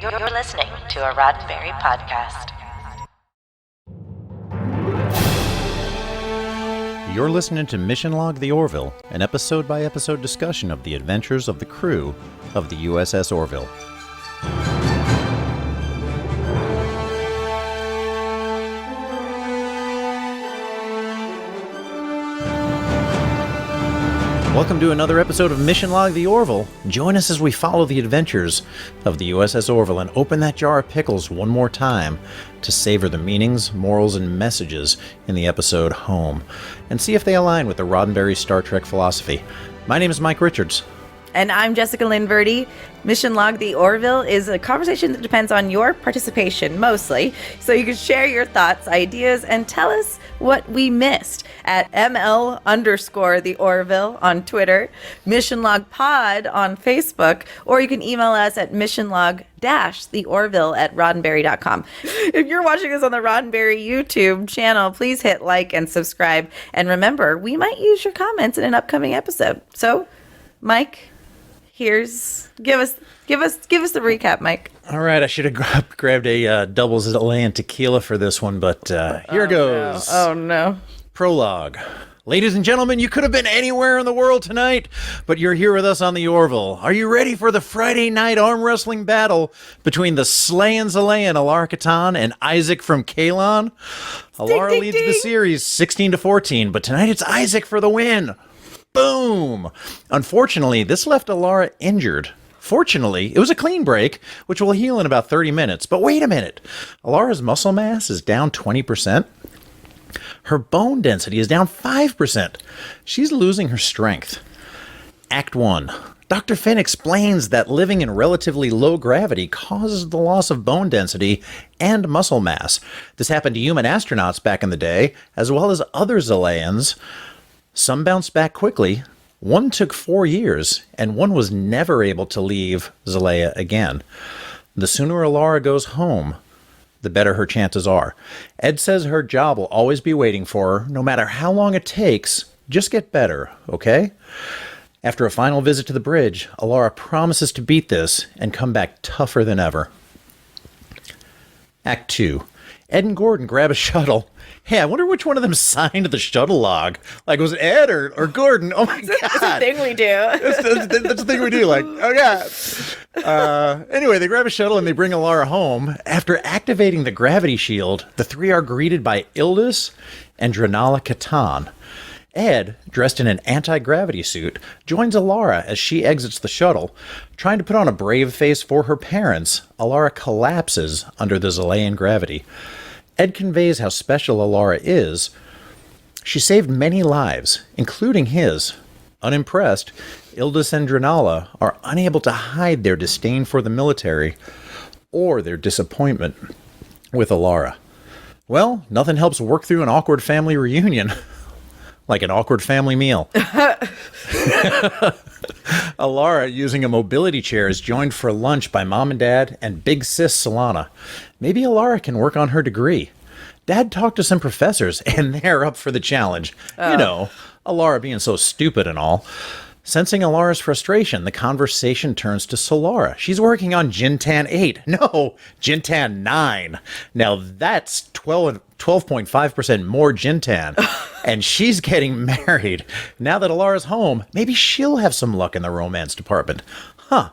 You're listening to a Roddenberry podcast. You're listening to Mission Log the Orville, an episode-by-episode discussion of the adventures of the crew of the USS Orville. Welcome to another episode of Mission Log the Orville. Join us as we follow the adventures of the USS Orville and open that jar of pickles one more time to savor the meanings, morals, and messages in the episode Home, and see if they align with the Roddenberry Star Trek philosophy. My name is Mike Richards. And I'm Jessica Lynn Verdi. Mission Log the Orville is a conversation that depends on your participation, mostly. So you can share your thoughts, ideas, and tell us what we missed at ML_the Orville on Twitter, Mission Log Pod on Facebook, or you can email us at missionlog-theorville@roddenberry.com. If you're watching us on the Roddenberry YouTube channel, please hit like and subscribe. And remember, we might use your comments in an upcoming episode. So, Mike, give us the recap, Mike. All right, I should have grabbed a double Xelaya tequila for this one, but here goes. No. Oh, no. Prologue. Ladies and gentlemen, you could have been anywhere in the world tonight, but you're here with us on the Orville. Are you ready for the Friday night arm wrestling battle between the slayin' Xelaya Alara Kitan and Isaac from Kalon? Alara leads the series 16-14, but tonight it's Isaac for the win. Boom! Unfortunately, this left Alara injured. Fortunately, it was a clean break, which will heal in about 30 minutes. But wait a minute. Alara's muscle mass is down 20%. Her bone density is down 5%. She's losing her strength. Act 1. Dr. Finn explains that living in relatively low gravity causes the loss of bone density and muscle mass. This happened to human astronauts back in the day, as well as other Xelayans. Some bounced back quickly. One took 4 years, and one was never able to leave Xelaya again. The sooner Alara goes home, the better her chances are. Ed says her job will always be waiting for her, no matter how long it takes. Just get better, okay? After a final visit to the bridge, Alara promises to beat this and come back tougher than ever. Act 2. Ed and Gordon grab a shuttle. Hey, I wonder which one of them signed the shuttle log. Like, was it Ed or Gordon? Oh, my God. That's the thing we do. That's the thing we do. Like, oh, God. Anyway, they grab a shuttle and they bring Alara home. After activating the gravity shield, the three are greeted by Ildis and Alara Kitan. Ed, dressed in an anti-gravity suit, joins Alara as she exits the shuttle. Trying to put on a brave face for her parents, Alara collapses under the Xelayan gravity. Ed conveys how special Alara is. She saved many lives, including his. Unimpressed, Ildis and Alara are unable to hide their disdain for the military or their disappointment with Alara. Well, nothing helps work through an awkward family reunion. Like an awkward family meal. Alara, using a mobility chair, is joined for lunch by Mom and Dad and Big Sis Solana. Maybe Alara can work on her degree. Dad talked to some professors, and they're up for the challenge. You know, Alara being so stupid and all. Sensing Alara's frustration, the conversation turns to Solara. She's working on Jintan 8. No, Jintan 9. Now that's 12.5% more Jintan. And she's getting married. Now that Alara's home, maybe she'll have some luck in the romance department. Huh.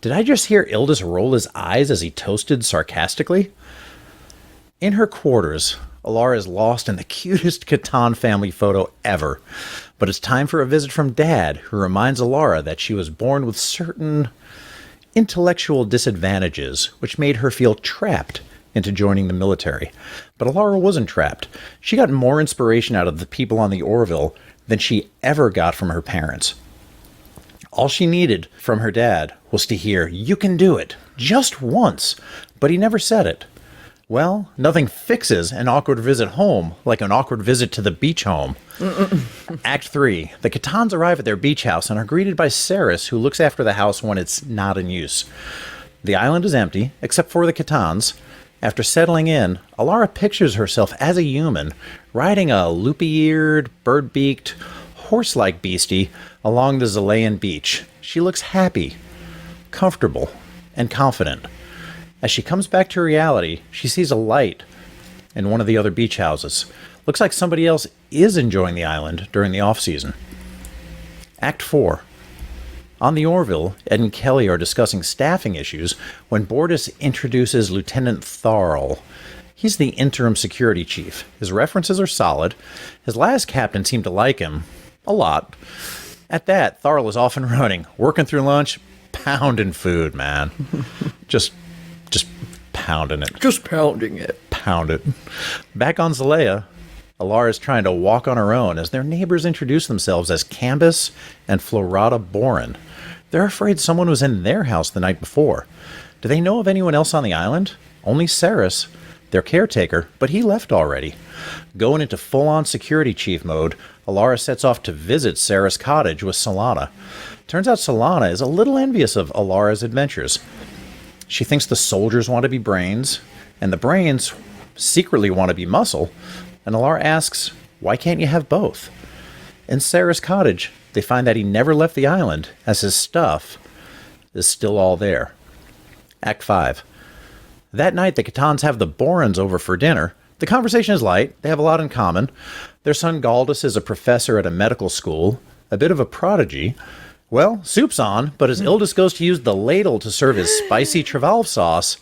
Did I just hear Ildis roll his eyes as he toasted sarcastically? In her quarters, Alara is lost in the cutest Kitan family photo ever. But it's time for a visit from Dad, who reminds Alara that she was born with certain intellectual disadvantages, which made her feel trapped into joining the military. But Alara wasn't trapped. She got more inspiration out of the people on the Orville than she ever got from her parents. All she needed from her dad was to hear, "You can do it," just once, but he never said it. Well, nothing fixes an awkward visit home like an awkward visit to the beach home. Act 3. The Kitans arrive at their beach house and are greeted by Saris, who looks after the house when it's not in use. The island is empty, except for the Kitans. After settling in, Alara pictures herself as a human, riding a loopy-eared, bird-beaked, horse-like beastie along the Xelayan beach. She looks happy, comfortable, and confident. As she comes back to reality, she sees a light in one of the other beach houses. Looks like somebody else is enjoying the island during the off-season. Act 4. On the Orville, Ed and Kelly are discussing staffing issues when Bortus introduces Lieutenant Tharl. He's the interim security chief. His references are solid. His last captain seemed to like him a lot. At that, Tharl is off and running, working through lunch, pounding food, man. just pounding it. Just pounding it. Pound it. Back on Xelaya, Alara is trying to walk on her own as their neighbors introduce themselves as Cambus and Florada Boren. They're afraid someone was in their house the night before. Do they know of anyone else on the island? Only Saris, their caretaker, but he left already. Going into full-on security chief mode, Alara sets off to visit Saris' cottage with Solana. Turns out Solana is a little envious of Alara's adventures. She thinks the soldiers want to be brains, and the brains secretly want to be muscle, and Alara asks, why can't you have both? In Saris' cottage, they find that he never left the island, as his stuff is still all there. Act 5. That night, the Kitans have the Borans over for dinner. The conversation is light. They have a lot in common. Their son Galdus is a professor at a medical school, a bit of a prodigy. Well, soup's on, but as Ildus goes to use the ladle to serve his spicy Trevalve sauce,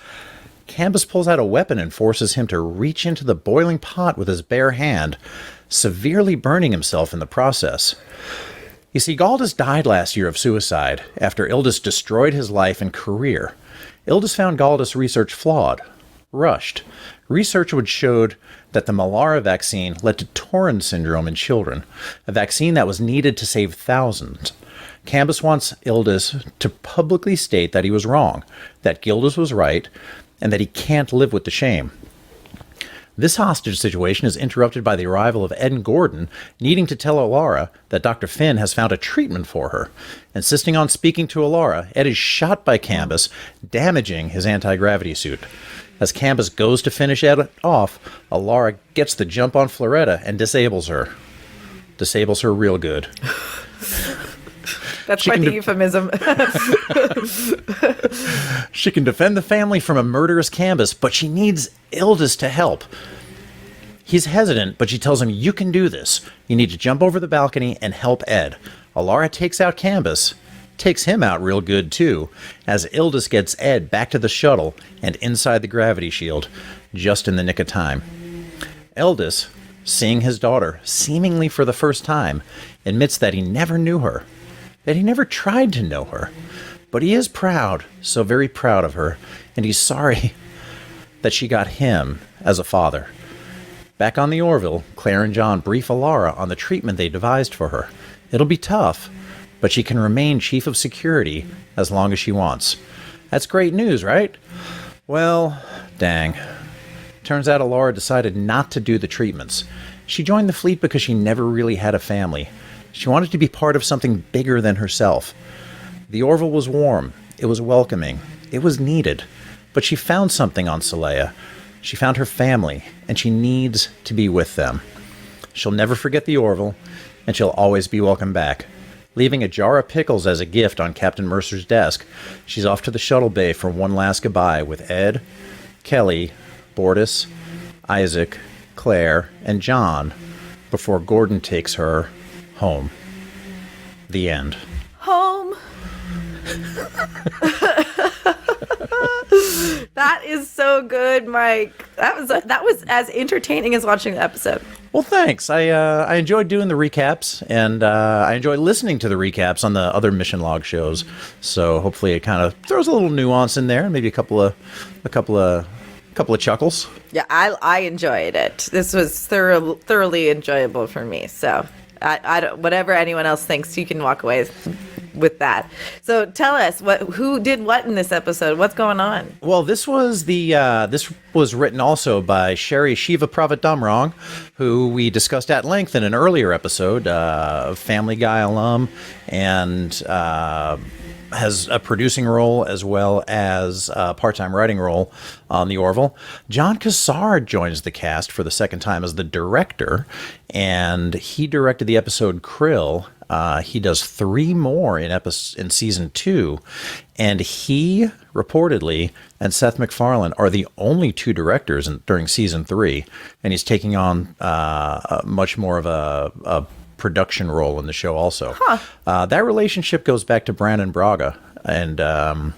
Cambus pulls out a weapon and forces him to reach into the boiling pot with his bare hand, severely burning himself in the process. You see, Galdus died last year of suicide after Ildus destroyed his life and career. Ildus found Galdus' research flawed, rushed. Research which showed that the Malara vaccine led to Torrens syndrome in children, a vaccine that was needed to save thousands. Cambus wants Ildus to publicly state that he was wrong, that Gildus was right, and that he can't live with the shame. This hostage situation is interrupted by the arrival of Ed and Gordon, needing to tell Alara that Dr. Finn has found a treatment for her. Insisting on speaking to Alara, Ed is shot by Cambus, damaging his anti-gravity suit. As Cambus goes to finish Ed off, Alara gets the jump on Floretta and disables her. Disables her real good. That's quite the euphemism. She can defend the family from a murderous Cambus, but she needs Ildus to help. He's hesitant, but she tells him, you can do this. You need to jump over the balcony and help Ed. Alara takes out Cambus, takes him out real good too, as Ildus gets Ed back to the shuttle and inside the gravity shield, just in the nick of time. Ildus, seeing his daughter, seemingly for the first time, admits that he never knew her, that he never tried to know her. But he is proud, so very proud of her, and he's sorry that she got him as a father. Back on the Orville, Claire and John brief Alara on the treatment they devised for her. It'll be tough, but she can remain chief of security as long as she wants. That's great news, right? Well, dang. Turns out Alara decided not to do the treatments. She joined the fleet because she never really had a family. She wanted to be part of something bigger than herself. The Orville was warm. It was welcoming. It was needed. But she found something on Xelaya. She found her family, and she needs to be with them. She'll never forget the Orville, and she'll always be welcome back. Leaving a jar of pickles as a gift on Captain Mercer's desk, she's off to the shuttle bay for one last goodbye with Ed, Kelly, Bortus, Isaac, Claire, and John before Gordon takes her home. The end. Home. That is so good, Mike. That was as entertaining as watching the episode. Well, thanks. I enjoyed doing the recaps, and I enjoyed listening to the recaps on the other Mission Log shows. So hopefully, it kind of throws a little nuance in there, maybe a couple of chuckles. Yeah, I enjoyed it. This was thoroughly enjoyable for me. So I don't, whatever anyone else thinks, you can walk away with that. So tell us who did what in this episode? What's going on? Well, this was this was written also by Sherry Shiva Pravat Damrong, who we discussed at length in an earlier episode, Family Guy alum, and has a producing role as well as a part-time writing role on the Orville. John Cassard joins the cast for the second time as the director, and he directed the episode Krill, He does 3 more in season 2, and he reportedly and Seth MacFarlane are the only 2 directors during season 3, and he's taking on much more of a production role in the show also. That relationship goes back to Brandon Braga and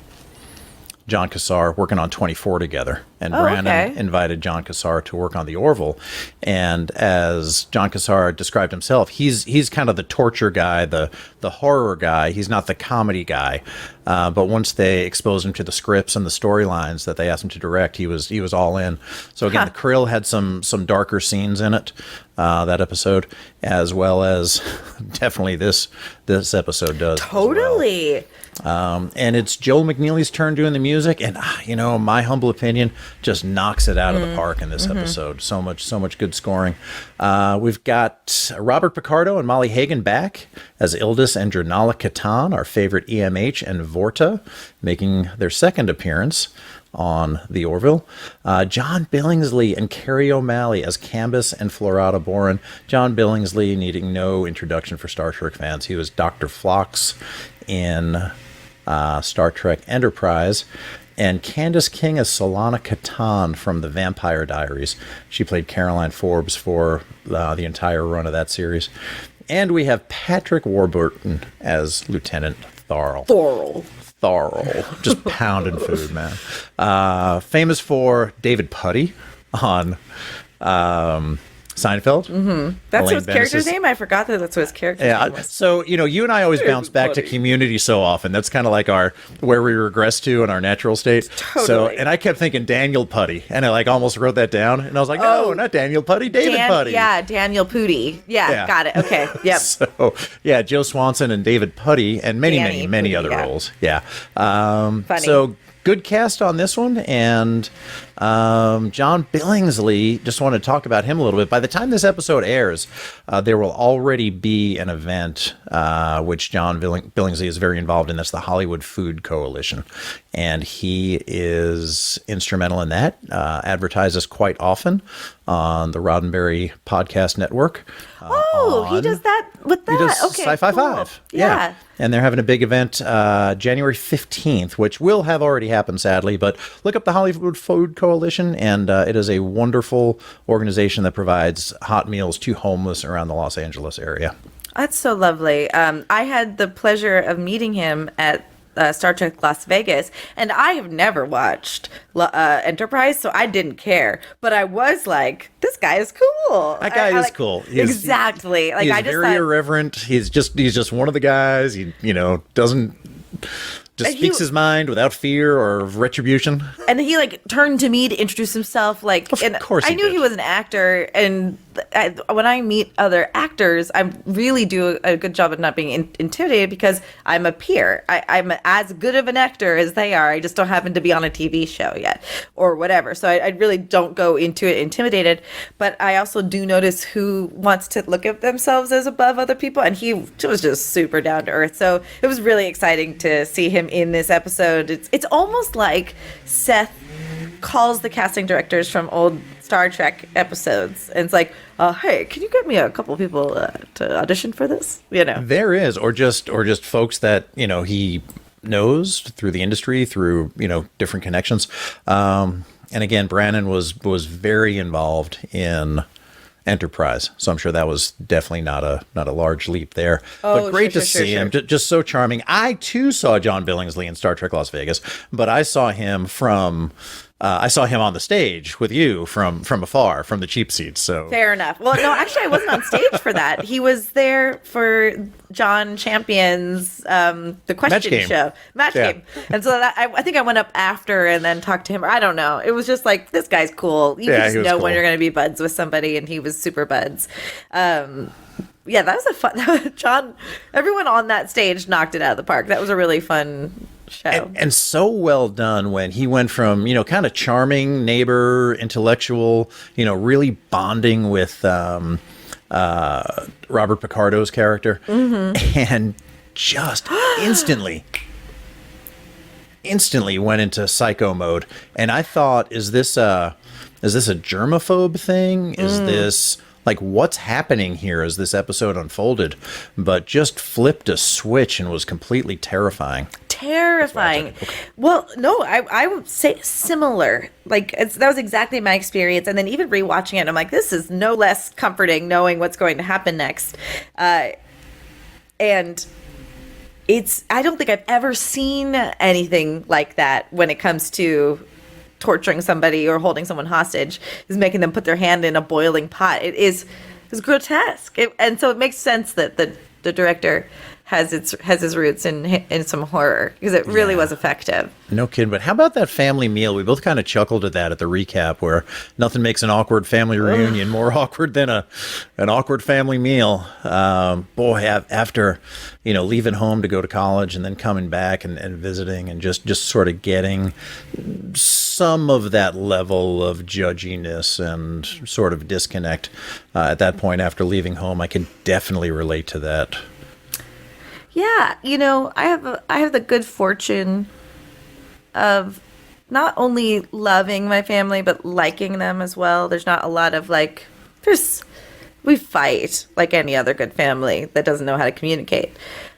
John Cassar working on 24 together. And Brandon invited John Cassar to work on the Orville. And as John Cassar described himself, he's kind of the torture guy, the horror guy. He's not the comedy guy. But once they exposed him to the scripts and the storylines that they asked him to direct, he was all in. So again, the Krill had some darker scenes in it, that episode, as well as definitely this episode does. Totally. As well. And it's Joel McNeely's turn doing the music, and my humble opinion, just knocks it out of the park in this episode. So much good scoring. We've got Robert Picardo and Molly Hagan back as Ildis and Alara Kitan, our favorite EMH and Vorta, making their second appearance on the Orville. John Billingsley and Carrie O'Malley as Cambus and Florada Boren. John Billingsley needing no introduction for Star Trek fans. He was Dr. Phlox in Star Trek Enterprise. And Candace King as Solana Kitan from The Vampire Diaries. She played Caroline Forbes for the entire run of that series. And we have Patrick Warburton as Lieutenant Tharl. Just pounding food, man. Famous for David Putty on Seinfeld. That's his character's name? I forgot that's what his character's name was. So, you and I always bounce back to Community so often. That's kind of like where we regress to in our natural state. Totally. So, and I kept thinking Daniel Putty, and I almost wrote that down, and I was like, no, not Daniel Putty, David Putty. Yeah, Daniel Putty. Yeah, got it. Okay, yep. So, yeah, Joe Swanson and David Putty, and many Putty, other roles. Yeah. Funny. So, good cast on this one, and John Billingsley, just want to talk about him a little bit. By the time this episode airs, there will already be an event which John Billingsley is very involved in. That's the Hollywood Food Coalition, and he is instrumental in that. Advertises quite often on the Roddenberry podcast network. He does that with that? He does okay, Sci-Fi cool. 5. Yeah. And they're having a big event January 15th, which will have already happened, sadly. But look up the Hollywood Food Coalition, and it is a wonderful organization that provides hot meals to homeless around the Los Angeles area. That's so lovely. I had the pleasure of meeting him at Star Trek Las Vegas, and I have never watched Enterprise, so I didn't care. But I was like, this guy is cool. That guy is cool. Exactly. Like, I just very irreverent. He's just one of the guys. He doesn't just speaks his mind without fear or retribution. And he turned to me to introduce himself. Of course I knew he was an actor, and when I meet other actors, I really do a good job of not being intimidated because I'm a peer. I'm as good of an actor as they are. I just don't happen to be on a TV show yet or whatever. So I really don't go into it intimidated. But I also do notice who wants to look at themselves as above other people. And he was just super down to earth. So it was really exciting to see him in this episode. It's almost like Seth calls the casting directors from old Star Trek episodes, and it's like, hey, can you get me a couple people to audition for this? There is, or just folks that he knows through the industry, through different connections. And again, Brandon was very involved in Enterprise, so I'm sure that was definitely not a large leap there. But great to see him. Just so charming. I too saw John Billingsley in Star Trek Las Vegas, but I saw him on the stage with you from afar, from the cheap seats. So fair enough. Well, no, actually, I wasn't on stage for that. He was there for John Champion's the question show match game, and so I think I went up after and then talked to him. I don't know. It was just like, this guy's cool. You just know when you're going to be buds with somebody, and he was super buds. Yeah, that was a fun. John, everyone on that stage knocked it out of the park. That was a really fun show. And so well done when he went from, kind of charming neighbor, intellectual, really bonding with Robert Picardo's character, and just instantly went into psycho mode. And I thought, is this a germaphobe thing? Is this like what's happening here as this episode unfolded, but just flipped a switch and was completely terrifying. Terrifying. Well, no, I would say similar. Like that was exactly my experience. And then even rewatching it, I'm like, this is no less comforting knowing what's going to happen next. And I don't think I've ever seen anything like that when it comes to torturing somebody or holding someone hostage, is making them put their hand in a boiling pot. It's grotesque. And so it makes sense that the director has his roots in some horror, because it really was effective. No kidding. But how about that family meal? We both kind of chuckled at that at the recap, where nothing makes an awkward family reunion more awkward than an awkward family meal. Boy, after leaving home to go to college and then coming back and visiting and just sort of getting some of that level of judginess and sort of disconnect at that point after leaving home, I can definitely relate to that. Yeah, I have the good fortune of not only loving my family but liking them as well. There's not a lot of we fight like any other good family that doesn't know how to communicate.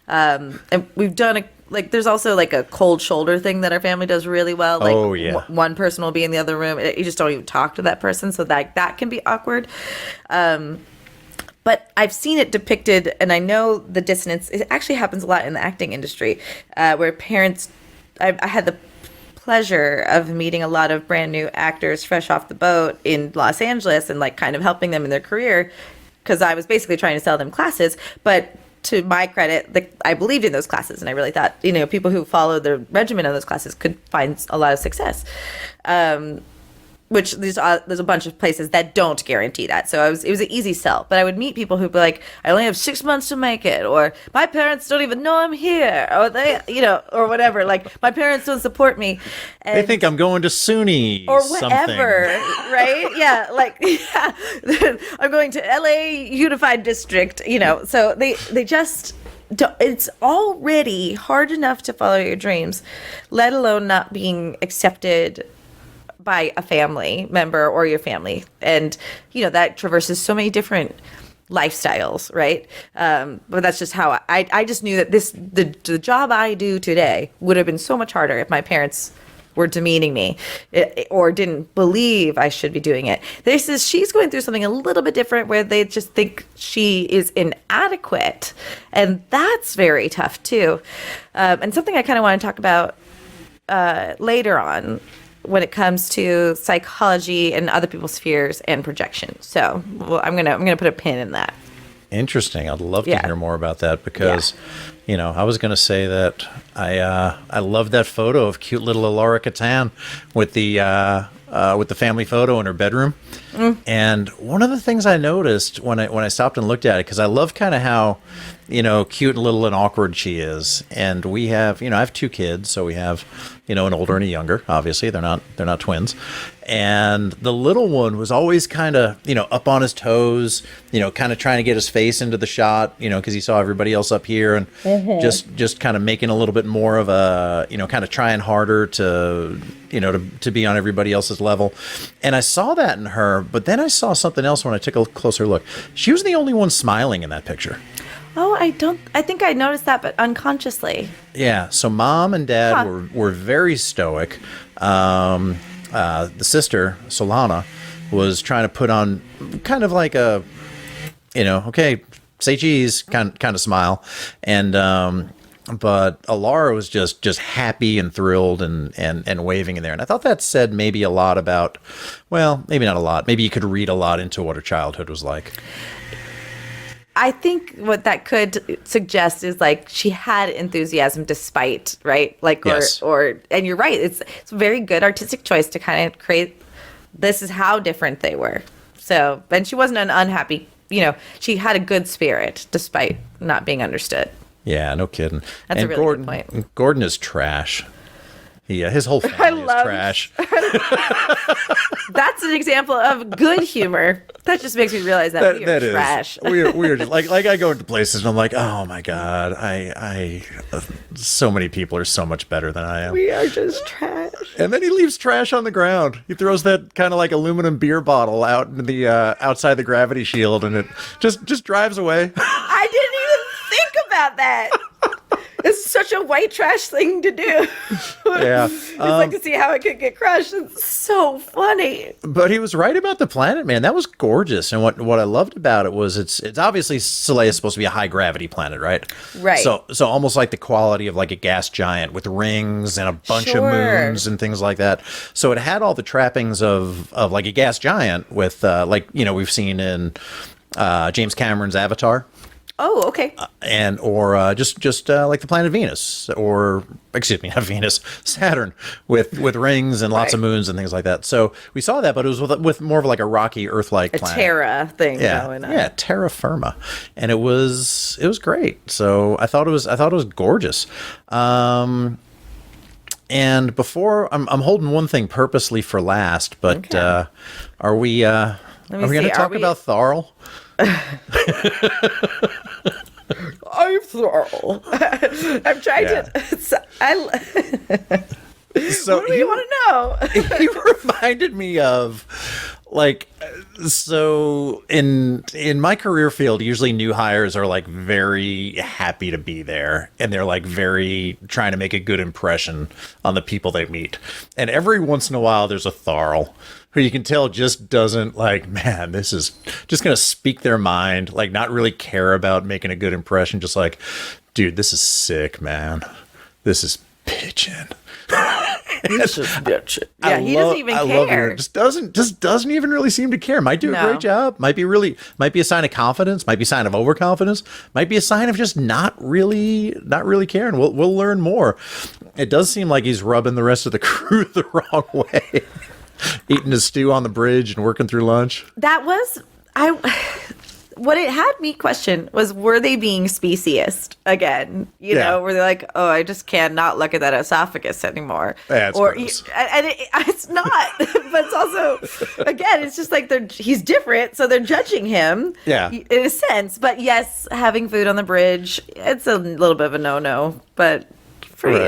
And we've done there's also like a cold shoulder thing that our family does really well. Like one person will be in the other room. You just don't even talk to that person, so that can be awkward. But I've seen it depicted, and I know the dissonance. It actually happens a lot in the acting industry, where parents. I had the pleasure of meeting a lot of brand new actors fresh off the boat in Los Angeles, and kind of helping them in their career, because I was basically trying to sell them classes. But to my credit, I believed in those classes, and I really thought people who followed the regimen of those classes could find a lot of success. Which there's a bunch of places that don't guarantee that. So it was an easy sell. But I would meet people who'd be like, I only have 6 months to make it, or my parents don't even know I'm here, or they, or whatever. Like, my parents don't support me. And, they think I'm going to SUNY or whatever, right? Yeah, I'm going to LA Unified District, So they just... It's already hard enough to follow your dreams, let alone not being accepted by a family member or your family. And, that traverses so many different lifestyles, right? But that's just how I just knew that the job I do today would have been so much harder if my parents were demeaning me or didn't believe I should be doing it. She's going through something a little bit different, where they just think she is inadequate. And that's very tough too. And something I kind of want to talk about later on, when it comes to psychology and other people's fears and projection. So I'm gonna put a pin in that. Interesting. I'd love to hear more about that, because, I was going to say that I love that photo of cute little Alara Kitan with the family photo in her bedroom. And one of the things I noticed when I stopped and looked at it, because I love kind of how, cute and little and awkward she is. And we have, I have 2 kids, so we have, an older and a younger. Obviously, they're not twins. And the little one was always kind of, up on his toes, kind of trying to get his face into the shot, because he saw everybody else up here, and just kind of making a little bit more of a, kind of trying harder to be on everybody else's level. And I saw that in her, but then I saw something else when I took a closer look. She was the only one smiling in that picture. Oh, I think I noticed that, but unconsciously. Yeah. So mom and dad were very stoic. The sister, Solana, was trying to put on kind of like a, okay, say cheese kind of smile. And, but Alara was just happy and thrilled and waving in there. And I thought that said maybe a lot about, well, maybe not a lot. Maybe you could read a lot into what her childhood was like. I think what that could suggest is she had enthusiasm despite, right? Yes. And you're right. It's a very good artistic choice to kind of create, this is how different they were. So, and she wasn't an unhappy, she had a good spirit despite not being understood. Yeah, no kidding. That's a really good point. Gordon is trash. His whole family is trash. That's an example of good humor. That just makes me realize that we are trash. We're just, like I go into places and I'm like, oh my god, so many people are so much better than I am. We are just trash. And then he leaves trash on the ground. He throws that kind of like aluminum beer bottle out into the outside the gravity shield, and it just drives away. I didn't even think about that. It's such a white trash thing to do. Yeah. It's like to see how it could get crushed. It's so funny. But he was right about the planet, man. That was gorgeous. And what I loved about it was it's obviously Xelaya is supposed to be a high gravity planet, right? Right. So almost like the quality of like a gas giant with rings and a bunch of moons and things like that. So it had all the trappings of like a gas giant with like, we've seen in James Cameron's Avatar. Oh, okay. Or just like the planet Venus, or excuse me, not Venus, Saturn, with rings and lots of moons and things like that. So we saw that, but it was with more of like a rocky Earth-like planet. A Terra thing going on. Yeah, terra firma, and it was great. So I thought it was gorgeous. And before I'm holding one thing purposely for last, but are we going to talk about Tharl? I'm Earl. I'm trying to. So what do you want to know? He reminded me of, like, so in my career field, usually new hires are like very happy to be there, and they're like very trying to make a good impression on the people they meet. And every once in a while, there's a Tharl who you can tell just doesn't like, man, this is just going to speak their mind, like not really care about making a good impression. Just like, dude, this is sick, man. This is pitching. This is bitch. Yeah, he doesn't even care. Just doesn't even really seem to care. Might do a great job. Might be a sign of confidence. Might be a sign of overconfidence. Might be a sign of just not really caring. We'll learn more. It does seem like he's rubbing the rest of the crew the wrong way. Eating his stew on the bridge and working through lunch. That was what it had me question was, were they being speciest again? You know, were they like, oh, I just cannot look at that esophagus anymore? Yeah, it's not. But it's also, again, it's just like he's different, so they're judging him. Yeah, in a sense. But yes, having food on the bridge, it's a little bit of a no-no, but. Pretty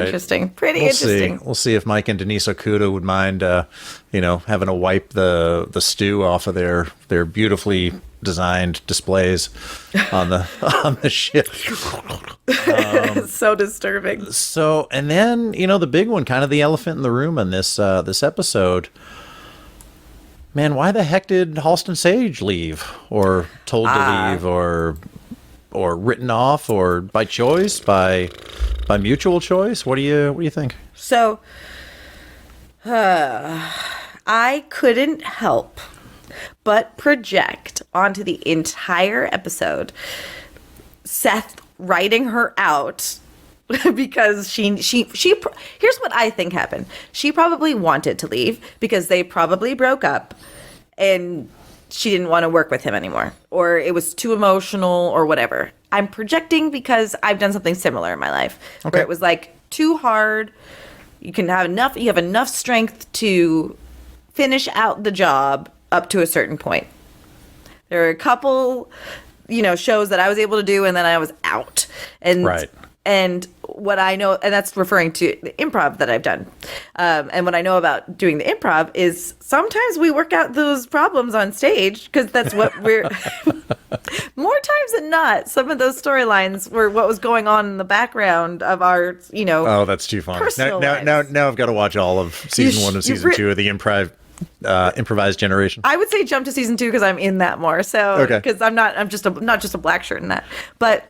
interesting. We'll see if Mike and Denise Okuda would mind, having to wipe the stew off of their beautifully designed displays on the ship. It's so disturbing. So, and then the big one, kind of the elephant in the room in this episode. Man, why the heck did Halston Sage leave, or told to leave, or written off, or by choice, by mutual choice? What do you think? So, I couldn't help but project onto the entire episode Seth writing her out because she here's what I think happened. She probably wanted to leave because they probably broke up and she didn't want to work with him anymore, or it was too emotional, or whatever. I'm projecting because I've done something similar in my life where it was like too hard. You have enough strength to finish out the job up to a certain point. There are a couple, shows that I was able to do, and then I was out. And what I know, and that's referring to the improv that I've done. And what I know about doing the improv is sometimes we work out those problems on stage because that's what we're... More times than not, some of those storylines were what was going on in the background of our, Oh, that's too funny. Now I've got to watch all of season 1 and season 2 of the improvised generation. I would say jump to season 2 because I'm in that more. So because I'm not just a black shirt in that. But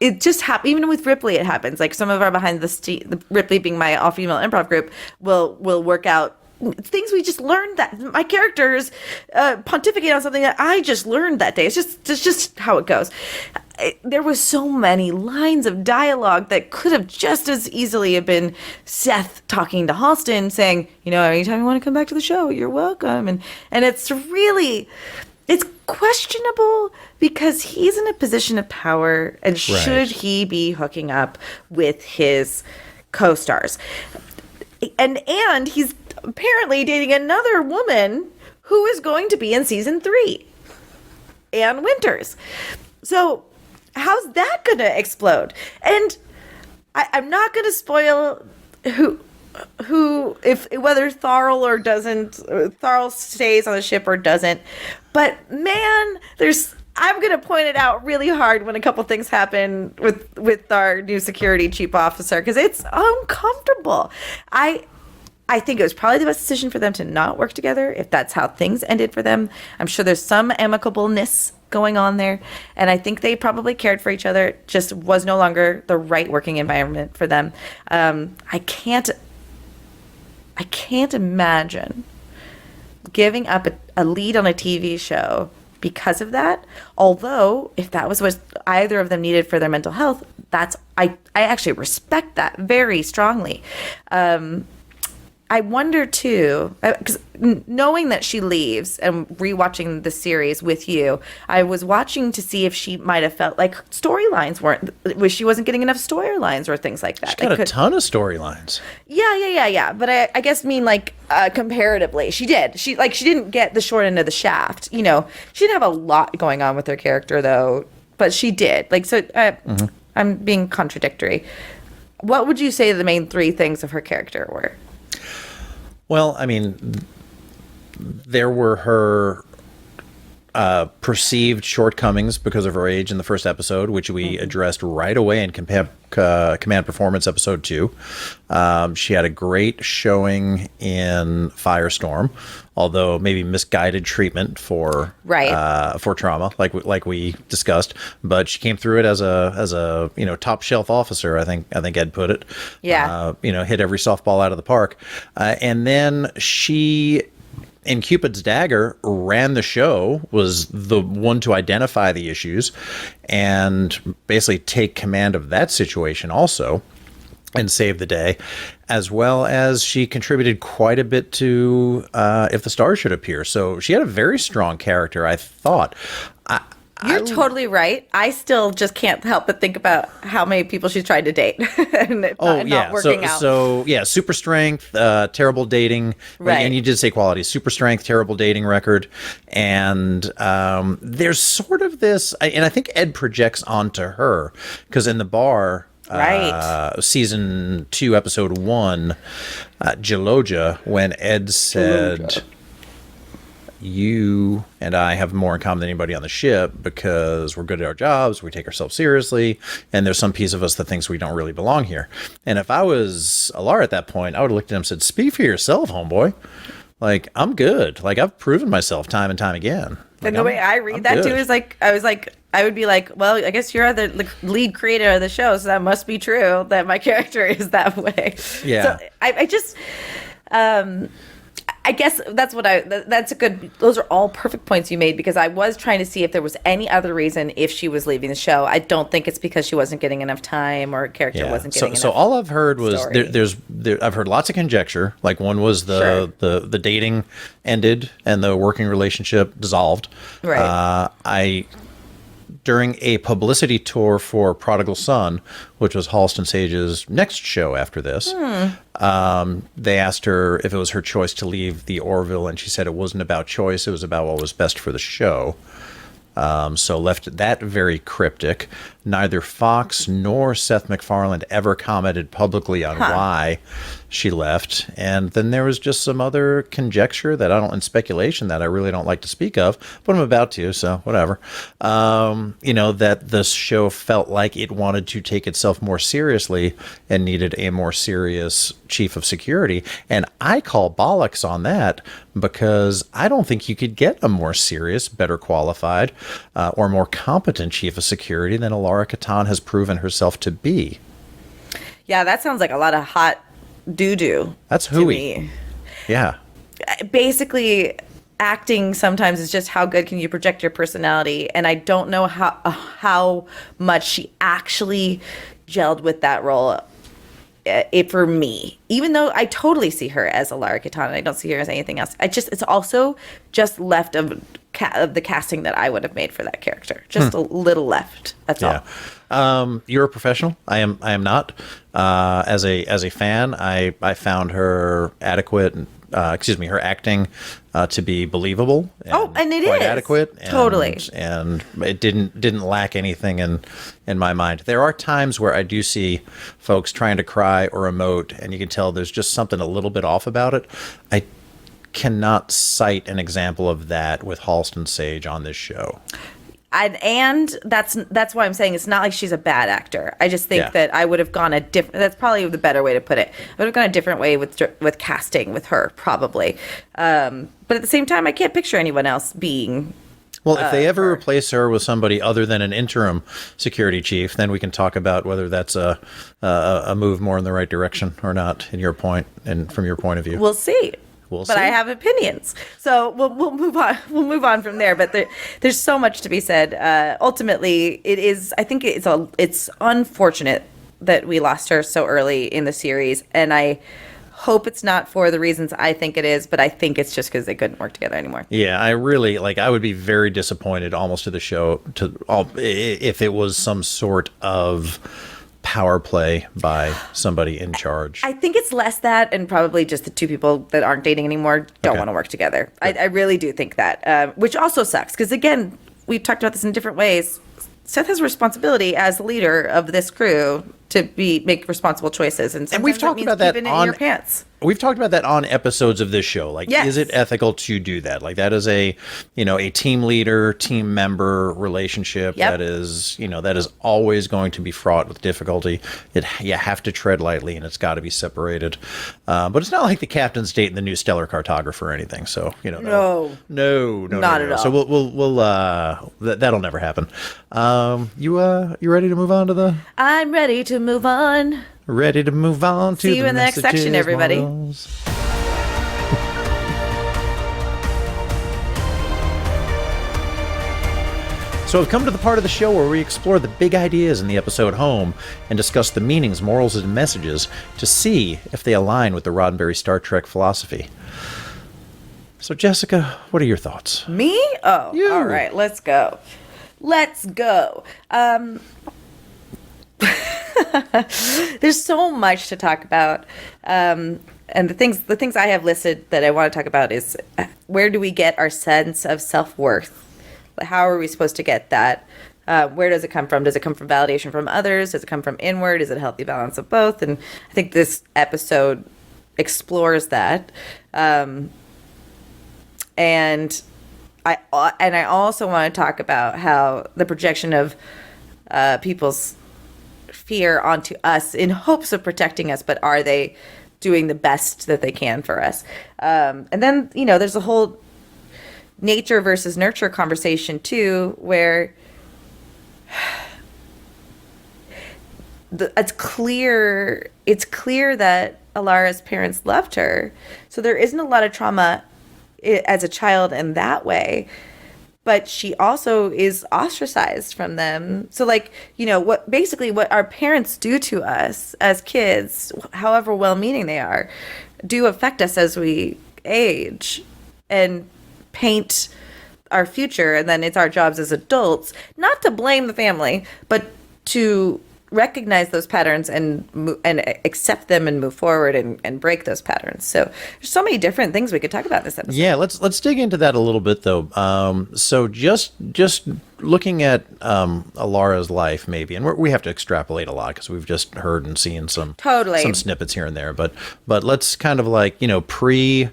it just happens. Even with Ripley, it happens. Like some of our behind the Ripley being my all-female improv group will work out things we just learned that my characters pontificate on something that I just learned that day. It's just how it goes. There was so many lines of dialogue that could have just as easily have been Seth talking to Halston saying, anytime you want to come back to the show, you're welcome. And it's questionable because he's in a position of power, and should he be hooking up with his co-stars. And he's apparently dating another woman who is going to be in season 3, Ann Winters. So how's that going to explode? And I'm not going to spoil whether Tharl stays on the ship or doesn't. But man, I'm going to point it out really hard when a couple things happen with our new security chief officer, because it's uncomfortable. I think it was probably the best decision for them to not work together, if that's how things ended for them. I'm sure there's some amicableness going on there, and I think they probably cared for each other. It just was no longer the right working environment for them. I can't imagine giving up a lead on a TV show because of that. Although, if that was what either of them needed for their mental health, I actually respect that very strongly. I wonder too, because knowing that she leaves and rewatching the series with you, I was watching to see if she might have felt like she wasn't getting enough storylines or things like that. She got a ton of storylines. Yeah. But I guess comparatively, she did. She didn't get the short end of the shaft. She didn't have a lot going on with her character though, but she did. I'm being contradictory. What would you say the main 3 things of her character were? Well, I mean, there were her perceived shortcomings because of her age in the first episode, which we addressed right away in Command Performance episode 2. She had a great showing in Firestorm, although maybe misguided treatment for trauma, like we discussed. But she came through it as a top shelf officer. I think Ed put it. Yeah. Hit every softball out of the park, and then she, in Cupid's Dagger, ran the show, was the one to identify the issues and basically take command of that situation also and save the day, as well as she contributed quite a bit to If the Stars Should Appear. So she had a very strong character, I thought. You're totally right. I still just can't help but think about how many people she's tried to date and not working out. So super strength, terrible dating, right? And you did say quality, super strength, terrible dating record, and there's sort of this, and I think Ed projects onto her because in the bar. Right. Season 2, episode 1, Geloja, when Ed said, "You and I have more in common than anybody on the ship because we're good at our jobs, we take ourselves seriously, and there's some piece of us that thinks we don't really belong here." And if I was Alara at that point, I would have looked at him and said, "Speak for yourself, homeboy. I'm good. I've proven myself time and time again." And the way I read that too is I would be like, well, I guess you're the lead creator of the show, so that must be true that my character is that way. Yeah. So I just, I guess that's a good, those are all perfect points you made, because I was trying to see if there was any other reason if she was leaving the show. I don't think it's because she wasn't getting enough time or her character wasn't getting enough. So all I've heard was I've heard lots of conjecture. Like one was the dating ended and the working relationship dissolved. Right. During a publicity tour for Prodigal Son, which was Halston Sage's next show after this, they asked her if it was her choice to leave the Orville, and she said it wasn't about choice, it was about what was best for the show. So left that very cryptic. Neither Fox nor Seth MacFarlane ever commented publicly on why she left. And then there was just some other conjecture and speculation that I really don't like to speak of, but I'm about to, so whatever. That this show felt like it wanted to take itself more seriously and needed a more serious chief of security. And I call bollocks on that, because I don't think you could get a more serious, better qualified, or more competent chief of security than Alara Kitan has proven herself to be. Yeah, that sounds like a lot of hot doo-doo. That's hooey. Yeah. Basically, acting sometimes is just how good can you project your personality, and I don't know how much she actually gelled with that role. For me, even though I totally see her as Alara Kitan, I don't see her as anything else. It's also just left of the casting that I would have made for that character. Just a little left. That's all. You're a professional. I am not. As a fan, I found her adequate. Her acting to be believable. And it quite is adequate. totally, and it didn't lack anything in my mind. There are times where I do see folks trying to cry or emote, and you can tell there's just something a little bit off about it. I cannot cite an example of that with Halston Sage on this show. And that's why I'm saying it's not like she's a bad actor. I just think that I would have gone a different. That's probably the better way to put it. I would have gone a different way with casting with her, probably. But at the same time, I can't picture anyone else being. Well, if they ever replace her with somebody other than an interim security chief, then we can talk about whether that's a move more in the right direction or not. In your point, and from your point of view, we'll see. But I have opinions, so we'll move on. We'll move on from there. But there's so much to be said. Ultimately, it is. I think it's unfortunate that we lost her so early in the series, and I hope it's not for the reasons I think it is. But I think it's just because they couldn't work together anymore. Yeah, I really I would be very disappointed almost to the show if it was some sort of power play by somebody in charge. I think it's less that, and probably just the two people that aren't dating anymore don't want to work together. I really do think that, which also sucks because, again, we've talked about this in different ways. Seth has a responsibility as the leader of this crew to make responsible choices, and we've talked about that in your pants. We've talked about that on episodes of this show. Yes. Is it ethical to do that? That is a team leader, team member relationship that is always going to be fraught with difficulty. You have to tread lightly, and it's got to be separated. But it's not like the captain's dating the new stellar cartographer or anything. So no, not at all. So we'll that'll never happen. You ready to move on to the? I'm ready to move on. Ready to move on to See you in the next section, everybody. So we've come to the part of the show where we explore the big ideas in the episode Home and discuss the meanings, morals, and messages to see if they align with the Roddenberry Star Trek philosophy. So, Jessica, what are your thoughts? Me? Oh, you. All right, let's go. There's so much to talk about, and the things I have listed that I want to talk about is where do we get our sense of self-worth? How are we supposed to get that? Where does it come from? Does it come from validation from others? Does it come from inward? Is it a healthy balance of both? And I think this episode explores that. And I also want to talk about how the projection of people's fear onto us in hopes of protecting us, but are they doing the best that they can for us? And then, there's a whole nature versus nurture conversation too, where it's clear that Alara's parents loved her. So there isn't a lot of trauma as a child in that way. But she also is ostracized from them. So, what our parents do to us as kids, however well-meaning they are, do affect us as we age and paint our future. And then it's our jobs as adults, not to blame the family, but to recognize those patterns and accept them and move forward and break those patterns. So there's so many different things we could talk about in this episode. Yeah, let's dig into that a little bit though. So just looking at Alara's life, maybe, and we have to extrapolate a lot because we've just heard and seen some snippets here and there. But let's kind of pre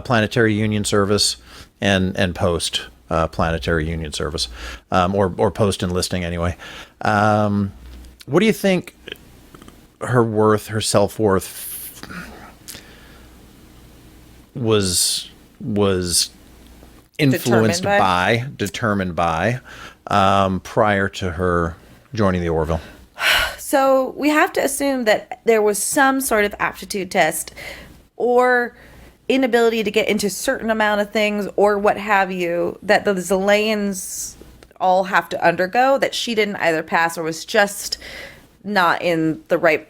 Planetary Union service and post Planetary Union service, or post enlisting anyway. What do you think her self-worth was influenced determined by prior to her joining the Orville? So we have to assume that there was some sort of aptitude test or inability to get into certain amount of things or what have you that the Xelayans all have to undergo that she didn't either pass or was just not in the right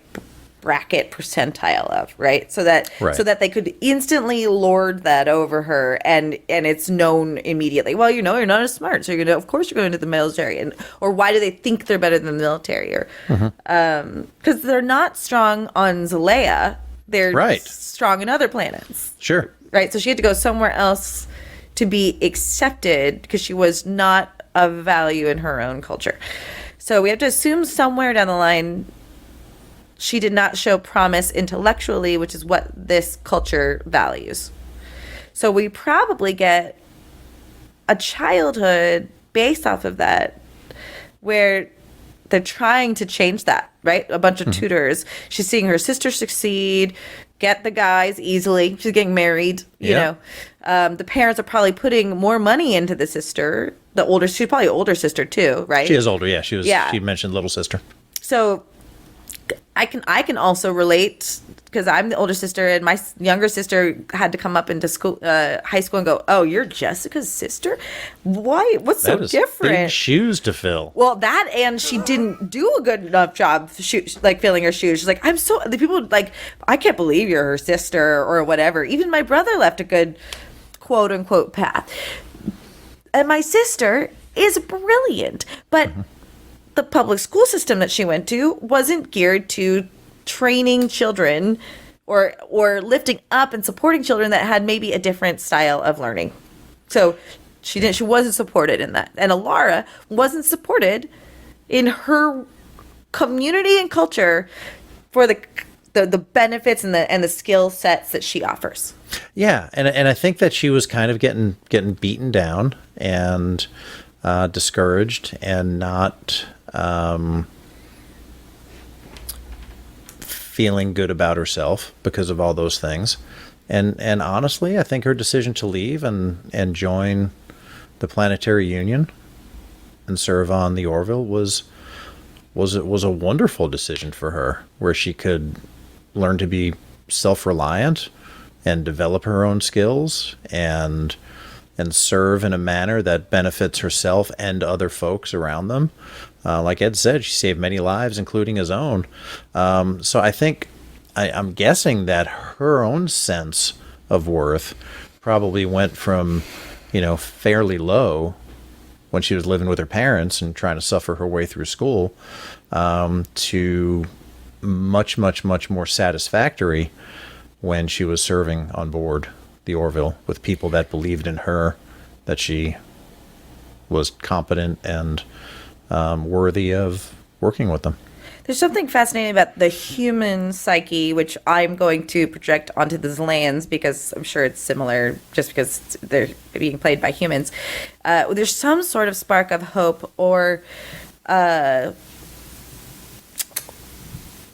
bracket percentile of, right? So that Right. so that they could instantly lord that over her, and it's known immediately. Well, you're not as smart, so of course you're going to the military, or why do they think they're better than the military, or because they're not strong on Xelaya, they're Right. strong in other planets, Sure. right? So she had to go somewhere else to be accepted because she was not of value in her own culture. So we have to assume somewhere down the line she did not show promise intellectually, which is what this culture values. So we probably get a childhood based off of that, where they're trying to change that, right? A bunch of tutors. She's seeing her sister succeed, get the guys easily. She's getting married, you Yeah. know. The parents are probably putting more money into the sister. She's probably an older sister too, right? She is older, yeah. She was. Yeah. She mentioned little sister. So I can also relate because I'm the older sister, and my younger sister had to come up into school, high school, and go, "Oh, you're Jessica's sister? Why? What's so That is different?" big shoes to fill. Well, that, and she didn't do a good enough job filling her shoes. She's like, the people like, I can't believe you're her sister or whatever. Even my brother left a good quote unquote path, and my sister is brilliant, but the public school system that she went to wasn't geared to training children or lifting up and supporting children that had maybe a different style of learning. So she wasn't supported in that. And Alara wasn't supported in her community and culture for the benefits and the skill sets that she offers. Yeah, and I think that she was kind of getting beaten down and discouraged and not feeling good about herself because of all those things. And honestly, I think her decision to leave and join the Planetary Union and serve on the Orville was a wonderful decision for her, where she could learn to be self-reliant and develop her own skills and serve in a manner that benefits herself and other folks around them. Like Ed said, she saved many lives, including his own. So I think, I'm guessing that her own sense of worth probably went from, fairly low when she was living with her parents and trying to suffer her way through school, to much, much, much more satisfactory when she was serving on board the Orville with people that believed in her, that she was competent and worthy of working with them. There's something fascinating about the human psyche, which I'm going to project onto the Zelayans because I'm sure it's similar just because they're being played by humans. There's some sort of spark of hope or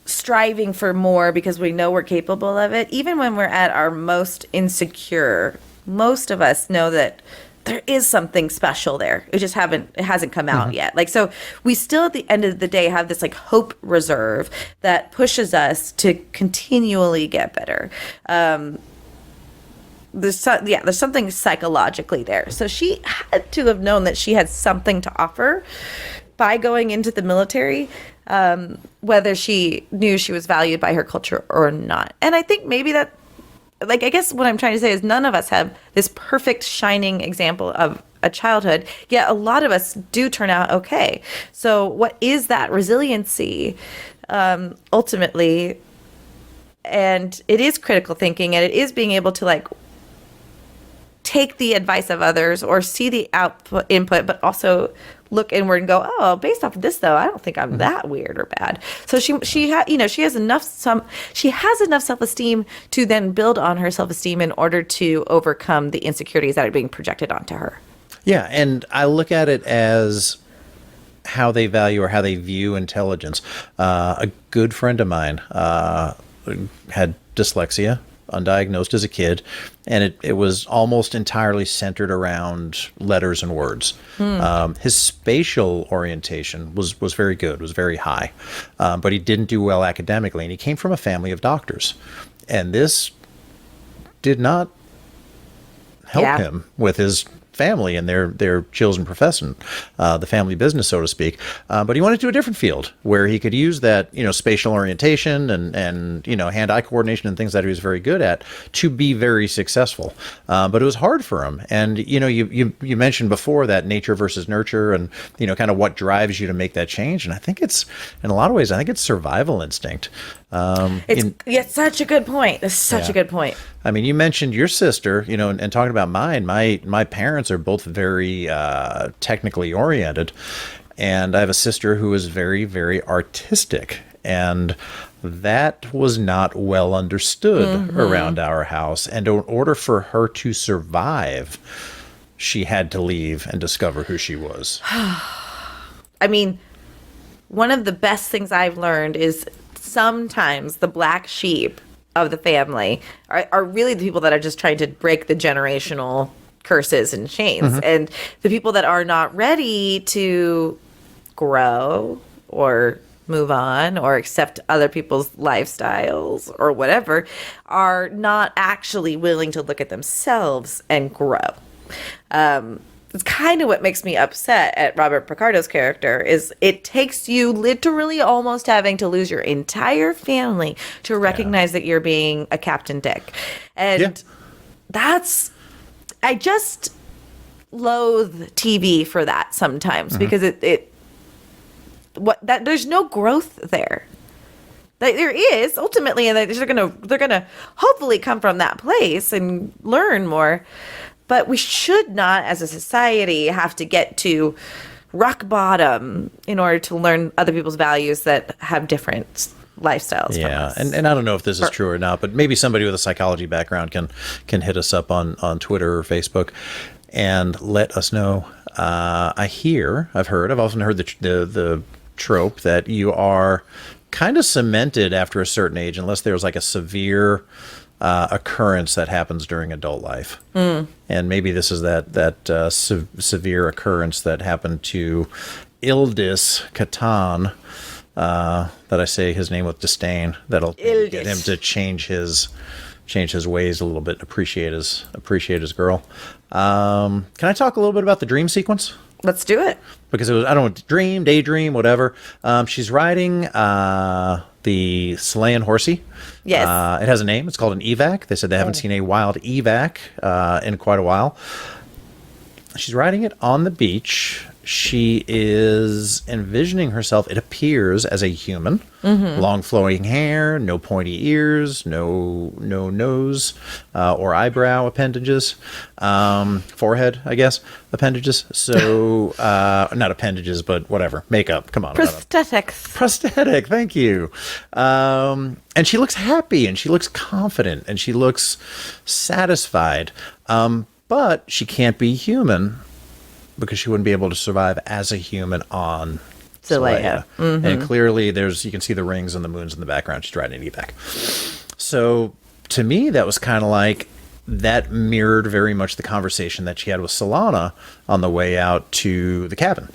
striving for more because we know we're capable of it. Even when we're at our most insecure, most of us know that there is something special there. It hasn't come out yet. Like, so we still at the end of the day have this like hope reserve that pushes us to continually get better. There's something psychologically there. So she had to have known that she had something to offer by going into the military, whether she knew she was valued by her culture or not. And I think maybe that, I guess what I'm trying to say is none of us have this perfect shining example of a childhood, yet a lot of us do turn out okay. So what is that resiliency, ultimately? And it is critical thinking, and it is being able to take the advice of others or see the input, but also look inward and go, oh, based off of this though, I don't think I'm that weird or bad. So she has enough self-esteem to then build on her self-esteem in order to overcome the insecurities that are being projected onto her. Yeah, and I look at it as how they value or how they view intelligence. A good friend of mine had dyslexia, undiagnosed as a kid, and it was almost entirely centered around letters and words. His spatial orientation was very good, was very high, but he didn't do well academically, and he came from a family of doctors, and this did not help him with his family and their chosen profession, the family business, so to speak. But he went into a different field where he could use that, spatial orientation and hand-eye coordination and things that he was very good at to be very successful. But it was hard for him. And, you mentioned before that nature versus nurture and, kind of what drives you to make that change. And I think it's, in a lot of ways, I think it's survival instinct. It's such a good point. It's such a good point. I mean, you mentioned your sister, and talking about mine, my parents are both very technically oriented. And I have a sister who is very, very artistic. And that was not well understood around our house. And in order for her to survive, she had to leave and discover who she was. I mean, one of the best things I've learned is sometimes the black sheep of the family are really the people that are just trying to break the generational curses and chains. And the people that are not ready to grow or move on or accept other people's lifestyles or whatever are not actually willing to look at themselves and grow. It's kind of what makes me upset at Robert Picardo's character is it takes you literally almost having to lose your entire family to recognize that you're being a Captain Dick. And I just loathe TV for that sometimes because there's no growth there. There is ultimately, and they're gonna hopefully come from that place and learn more. But we should not, as a society, have to get to rock bottom in order to learn other people's values that have different lifestyles from us. And I don't know if this is true or not, but maybe somebody with a psychology background can hit us up on Twitter or Facebook and let us know. I've often heard the trope that you are kind of cemented after a certain age unless there's like a severe occurrence that happens during adult life. And maybe this is that severe occurrence that happened to Ildis Kitan, that I say his name with disdain, that'll get him to change his ways a little bit, appreciate his girl. Can I talk a little bit about the dream sequence? Let's do it. Because it was, I don't know, daydream, whatever. She's riding the Xelayan horsey. Yes. It has a name. It's called an evac. They said they haven't seen a wild evac in quite a while. She's riding it on the beach. She is envisioning herself, it appears, as a human. Long flowing hair, no pointy ears, no nose or eyebrow appendages. Forehead, I guess, appendages. So, not appendages, but whatever. Makeup, come on. Prosthetics. Prosthetic, thank you. And she looks happy, and she looks confident, and she looks satisfied. But she can't be human because she wouldn't be able to survive as a human on Xelaya. And clearly you can see the rings and the moons in the background. She's riding an evac. So to me, that was kind of like, that mirrored very much the conversation that she had with Solana on the way out to the cabin,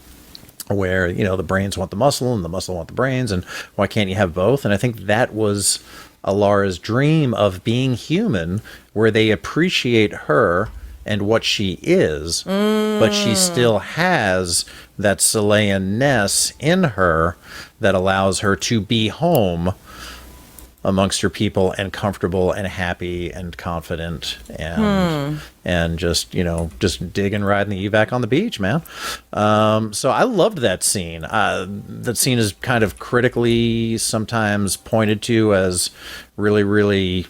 where, the brains want the muscle and the muscle want the brains, and why can't you have both? And I think that was Alara's dream of being human, where they appreciate her and what she is, but she still has that Xelayan-ness in her that allows her to be home amongst her people and comfortable and happy and confident and just dig and ride in the evac on the beach, man. So I loved that scene. That scene is kind of critically sometimes pointed to as really, really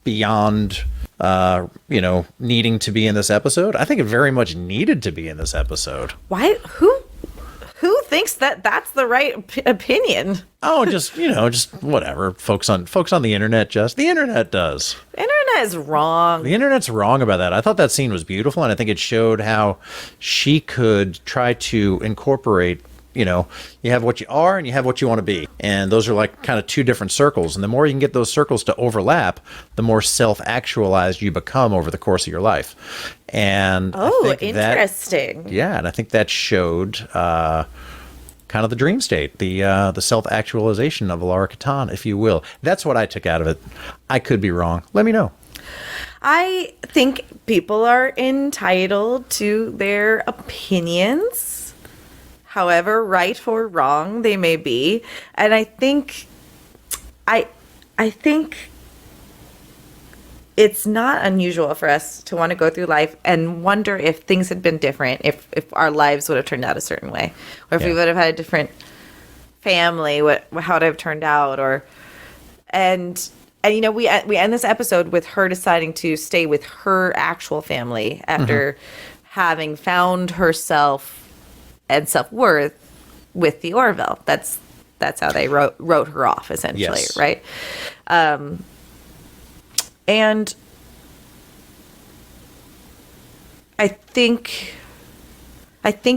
beyond needing to be in this episode. I think it very much needed to be in this episode. Why? Who thinks that that's the right opinion? Oh, just whatever. Folks on the internet. The internet does. The internet is wrong. The internet's wrong about that. I thought that scene was beautiful, and I think it showed how she could try to incorporate. You have what you are and you have what you want to be. And those are like kind of two different circles. And the more you can get those circles to overlap, the more self-actualized you become over the course of your life. And interesting. And I think that showed kind kind of the dream state, the self-actualization of Alara Kitan, if you will. That's what I took out of it. I could be wrong. Let me know. I think people are entitled to their opinions, however right or wrong they may be. And I think it's not unusual for us to want to go through life and wonder if things had been different, if our lives would have turned out a certain way, or if we would have had a different family, how it would have turned out, and you know, we end this episode with her deciding to stay with her actual family after having found herself and self-worth with the Orville. That's how they wrote her off, essentially, right? And I think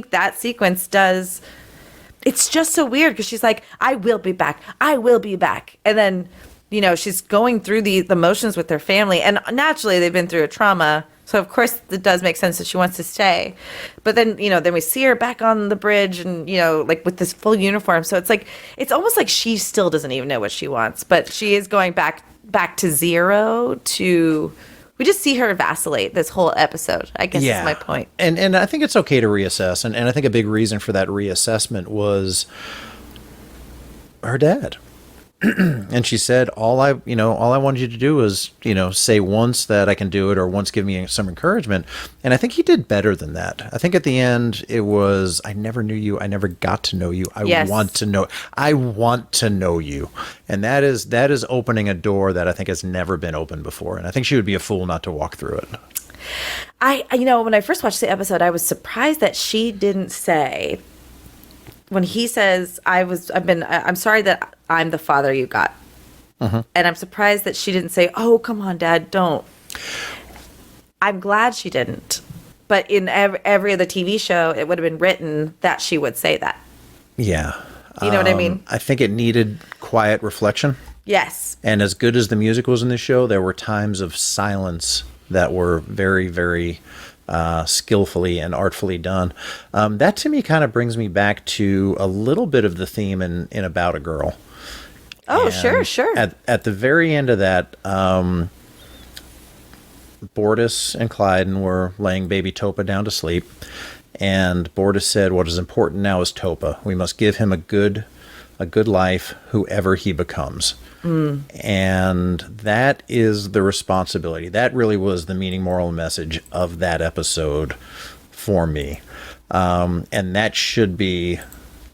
that sequence does. It's just so weird because she's like, "I will be back. I will be back," and then, you know, she's going through the motions with her family, and naturally they've been through a trauma, so of course it does make sense that she wants to stay. But then, you know, then we see her back on the bridge, and, you know, like with this full uniform. So it's like, it's almost like she still doesn't even know what she wants, but she is going back to zero. We just see her vacillate this whole episode, I guess is my point. And I think it's okay to reassess. And I think a big reason for that reassessment was her dad. And she said, all I wanted you to do was, you know, say once that I can do it, or once give me some encouragement. And I think he did better than that. I think at the end it was, I never knew you. I never got to know you. I want to know you. And that is opening a door that I think has never been opened before. And I think she would be a fool not to walk through it. You know, when I first watched the episode, I was surprised that she didn't say, when he says, I'm sorry that I'm the father you got. And I'm surprised that she didn't say, oh, come on, Dad, don't. I'm glad she didn't. But in every other TV show, it would have been written that she would say that. Yeah. You know what I mean? I think it needed quiet reflection. Yes. And as good as the music was in the show, there were times of silence that were very, very skillfully and artfully done. That to me kind of brings me back to a little bit of the theme in About a Girl. Oh, and sure. At the very end of that, Bortus and Clyden were laying baby Topa down to sleep, and Bortus said, what is important now is Topa. We must give him a good life, whoever he becomes. And that is the responsibility. That really was the meaning, moral message of that episode for me. And that should be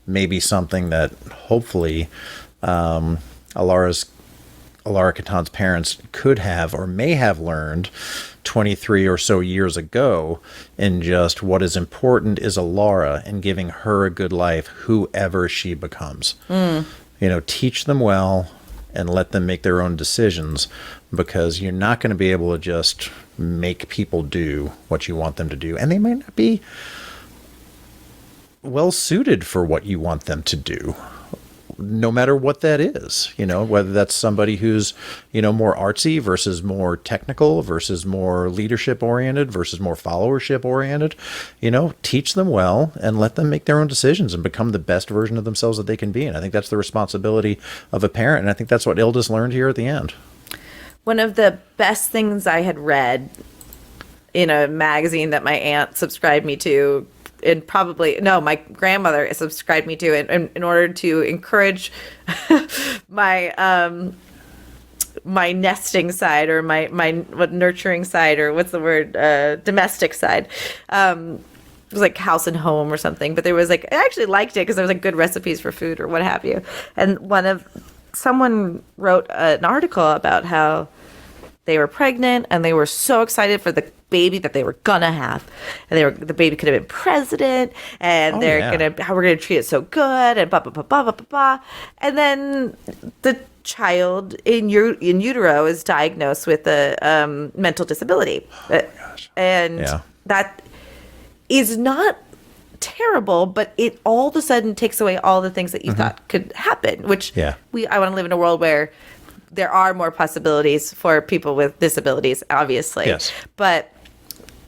maybe something that hopefully Alara Kitan's parents could have or may have learned 23 or so years ago, in just what is important is Alara and giving her a good life, whoever she becomes. You know, teach them well and let them make their own decisions, because you're not going to be able to just make people do what you want them to do. And they might not be well suited for what you want them to do, no matter what that is, you know, whether that's somebody who's, you know, more artsy versus more technical versus more leadership oriented versus more followership oriented. You know, teach them well and let them make their own decisions and become the best version of themselves that they can be. And I think that's the responsibility of a parent. And I think that's what Ildis learned here at the end. One of the best things I had read in a magazine that my aunt subscribed me to, and my grandmother subscribed me to in order to encourage my my nesting side, or my nurturing side, or what's the word, domestic side. It was like House and Home or something, but there was like, I actually liked it because there was like good recipes for food or what have you. And someone wrote an article about how they were pregnant and they were so excited for the baby that they were gonna have, and the baby could have been president, and how we're gonna treat it so good, and blah blah blah blah blah blah. And then the child in utero is diagnosed with a mental disability, that is not terrible, but it all of a sudden takes away all the things that you thought could happen. Which I want to live in a world where there are more possibilities for people with disabilities, obviously. Yes. But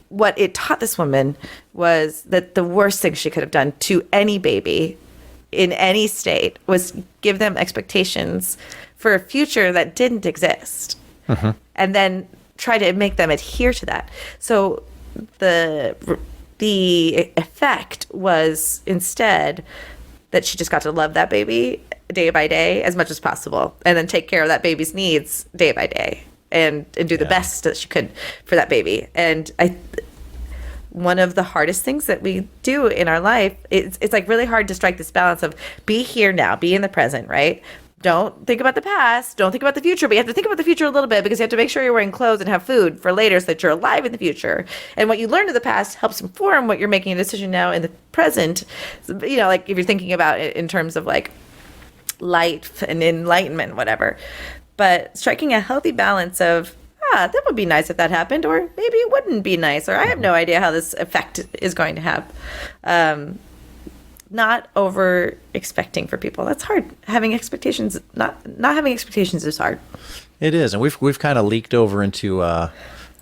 what it taught this woman was that the worst thing she could have done to any baby in any state was give them expectations for a future that didn't exist, and then try to make them adhere to that. So the effect was instead that she just got to love that baby day by day as much as possible, and then take care of that baby's needs day by day, and do the best that she could for that baby. And one of the hardest things that we do in our life, it's like really hard to strike this balance of be here now, be in the present, right? Don't think about the past, don't think about the future, but you have to think about the future a little bit, because you have to make sure you're wearing clothes and have food for later so that you're alive in the future. And what you learned in the past helps inform what you're making a decision now in the present. You know, like if you're thinking about it in terms of like light and enlightenment, whatever. But striking a healthy balance of, that would be nice if that happened, or maybe it wouldn't be nice, or I have no idea how this effect is going to have. Not over expecting for people. That's hard. Having expectations, not having expectations is hard. It is, and we've kind of leaked over into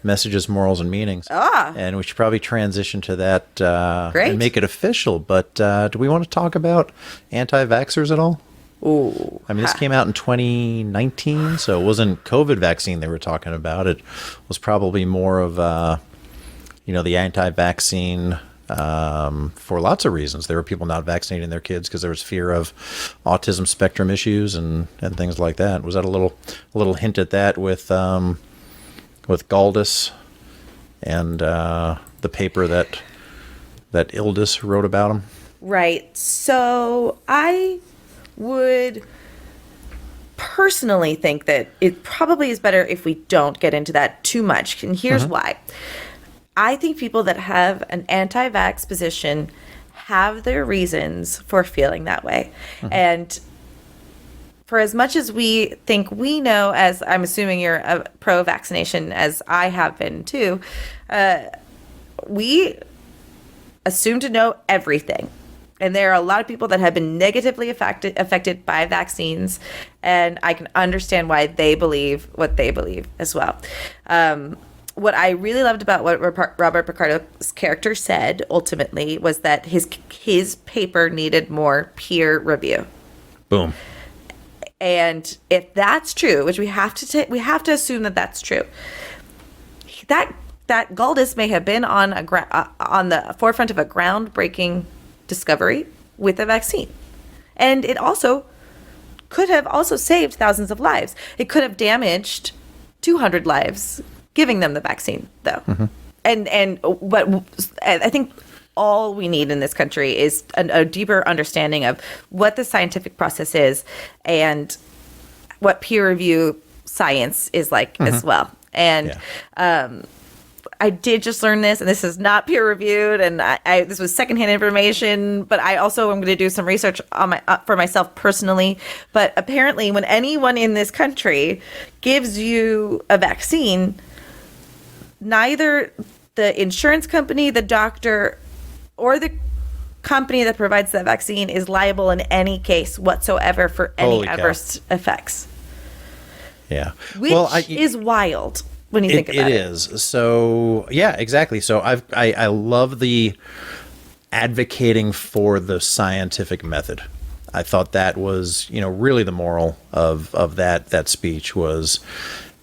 messages, morals, and meanings. And we should probably transition to that and make it official. But do we want to talk about anti-vaxxers at all? Ooh. I mean, this came out in 2019, so it wasn't COVID vaccine they were talking about. It was probably more of, the anti-vaccine for lots of reasons. There were people not vaccinating their kids because there was fear of autism spectrum issues and things like that. Was that a little hint at that with Galdis and the paper that Ildis wrote about him? Right. So I would personally think that it probably is better if we don't get into that too much. And here's why. I think people that have an anti-vax position have their reasons for feeling that way. And for as much as we think we know, as I'm assuming you're a pro-vaccination, as I have been too, we assume to know everything. And there are a lot of people that have been negatively affected by vaccines, and I can understand why they believe what they believe as well. What I really loved about what Robert Picardo's character said ultimately was that his paper needed more peer review. Boom. And if that's true, which we have to assume that that's true, that Galdis may have been on the forefront of a groundbreaking discovery with a vaccine, and it also could have also saved thousands of lives. It could have damaged 200 lives giving them the vaccine, though. But I think all we need in this country is a deeper understanding of what the scientific process is and what peer review science is like as well. And I did just learn this, and this is not peer reviewed, and this was secondhand information, but I also am going to do some research on for myself personally. But apparently when anyone in this country gives you a vaccine, neither the insurance company, the doctor, or the company that provides that vaccine is liable in any case whatsoever for any adverse effects. Yeah. Which is wild. When you think about it. It is. So, yeah, exactly. So I love the advocating for the scientific method. I thought that was, really the moral of that speech was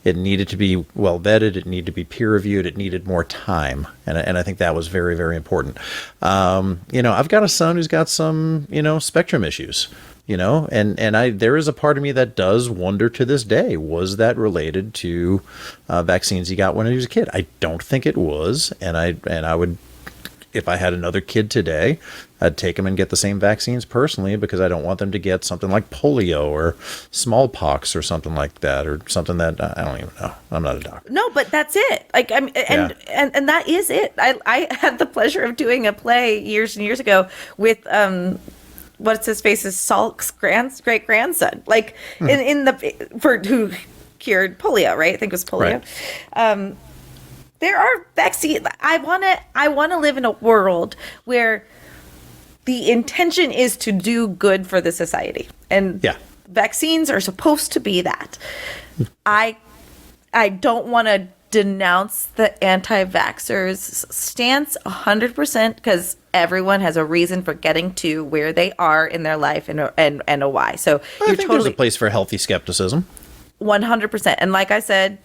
it needed to be well vetted, it needed to be peer reviewed, it needed more time. And I think that was very, very important. I've got a son who's got some, spectrum issues. There is a part of me that does wonder to this day, was that related to vaccines he got when he was a kid? I don't think it was. And I would, if I had another kid today, I'd take him and get the same vaccines personally, because I don't want them to get something like polio or smallpox or something like that, or something that I don't even know. I'm not a doctor. No, but that's it. Like, and that is it. I had the pleasure of doing a play years and years ago with, what's his face's Salk's great grandson, like who cured polio, right? I think it was polio. Right. There are vaccines. I want to live in a world where the intention is to do good for the society, and vaccines are supposed to be that. I don't want to denounce the anti-vaxxers stance 100% because everyone has a reason for getting to where they are in their life and a why. So I think there's a place for healthy skepticism. 100%. And like I said,